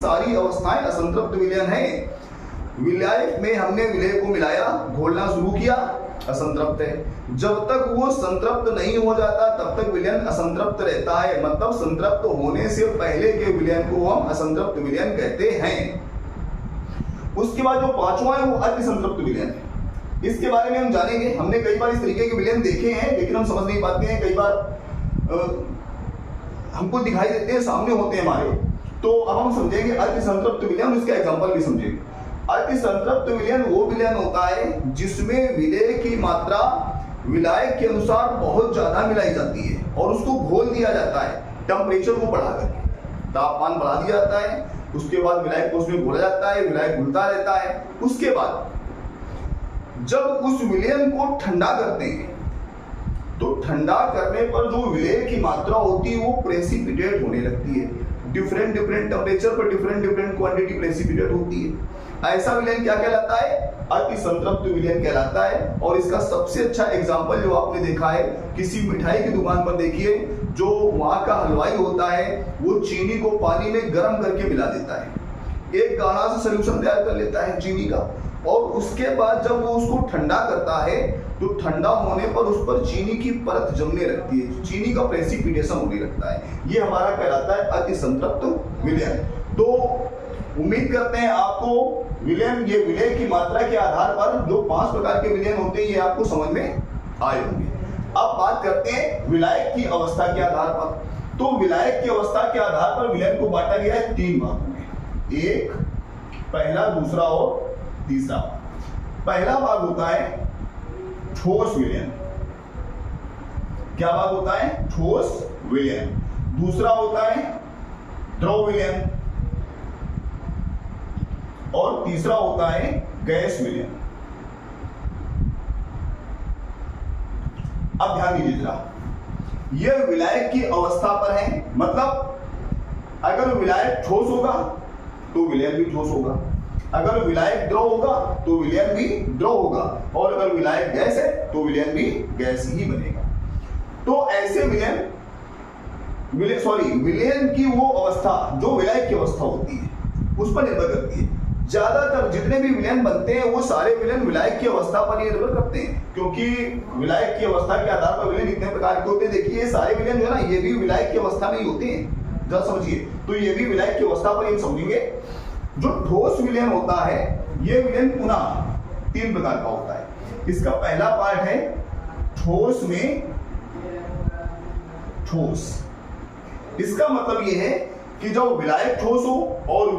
सारी अवस्थाएं असंतृप्त विलयन है। विलायक में हमने विलय को मिलाया, घोलना शुरू किया, असंतृप्त है। जब तक वो संतृप्त नहीं हो जाता तब तक विलयन असंतृप्त रहता है, मतलब संतृप्त होने से पहले के विलयन को हम असंतृप्त विलयन कहते हैं। उसके बाद जो पांचवा है वो अति संतृप्त विलयन है। इसके बारे में हम जानेंगे। हमने कई बार इस तरीके के विलयन देखे हैं लेकिन हम समझ नहीं पाते हैं, कई बार हमको दिखाई देते हैं, सामने होते हैं हमारे। तो अब हम समझेंगे अति संतृप्त विलयन, उसका एग्जांपल भी समझेंगे। अति संतृप्त विलयन वो विलयन होता है जिसमें विलेय की मात्रा विलायक के अनुसार बहुत ज्यादा मिलाई जाती है और उसको घोल दिया जाता है टेम्परेचर को बढ़ाकर, तापमान बढ़ा दिया जाता है। उसके बाद विलायक को उसमें घोला जाता है, विलायक घुलता रहता है। उसके बाद जब उस विलयन को ठंडा करते हैं तो ठंडा करने पर जो विलेय की मात्रा होती है वो प्रेसिपिटेट होने लगती है। डिफरेंट टेम्परेचर पर डिफरेंट क्वांटिटी प्रेसिपिटेट होती है। ऐसा विलयन क्या कहलाता है? अति संतृप्त विलयन कहलाता है। और इसका सबसे अच्छा एग्जांपल जो आपने देखा है, किसी मिठाई की दुकान पर देखिए, जो वहां का हलवाई होता है वो चीनी को पानी में गर्म करके मिला देता है, एक गाढ़ा सा सॉल्यूशन तैयार कर लेता है चीनी का, और उसके बाद जब वो उसको ठंडा करता है तो ठंडा होने पर उस पर चीनी की परत जमने लगती है, चीनी का प्रेसिपिटेशन होने लगता है। ये हमारा कहलाता है अति संतृप्त विलयन। तो उम्मीद करते हैं आपको विलयन, ये विलय की मात्रा के आधार पर जो 5 प्रकार के विलयन होते हैं ये आपको समझ में आए होंगे। अब बात करते हैं विलायक की अवस्था के आधार पर। तो विलायक की अवस्था के आधार पर विलयन को बांटा गया है 3 भागों में, एक, पहला, दूसरा और तीसरा। पहला भाग होता है ठोस विलयन। क्या भाग होता है? ठोस विलयन। दूसरा होता है द्रव विलयन और तीसरा होता है गैस विलयन। अब ध्यान दीजिए जरा, यह विलायक की अवस्था पर है, मतलब अगर विलायक ठोस होगा तो विलयन भी ठोस होगा, अगर विलायक द्रव होगा तो विलयन भी द्रव होगा, और अगर विलायक गैस है तो विलयन भी गैस ही बनेगा। तो ऐसे विलयन की वो अवस्था जो विलायक की अवस्था होती है उस पर निर्भर करती है। ज्यादातर जितने भी विलयन बनते हैं वो सारे विलयन विलायक की अवस्था पर ही निर्भर करते हैं, क्योंकि विलायक की अवस्था के आधार पर विलयन इतने प्रकार के होते हैं। देखिए ये सारे विलयन जो है ना, ये भी विलायक की अवस्था में ही होते हैं, जरा समझिए। तो ये भी विलायक की अवस्था पर ही समझेंगे। जो ठोस विलयन होता है ये विलयन पुनः 3 प्रकार का होता है। इसका पहला पार्ट है ठोस में ठोस। इसका मतलब ये है कि जब विलायक ठोस हो और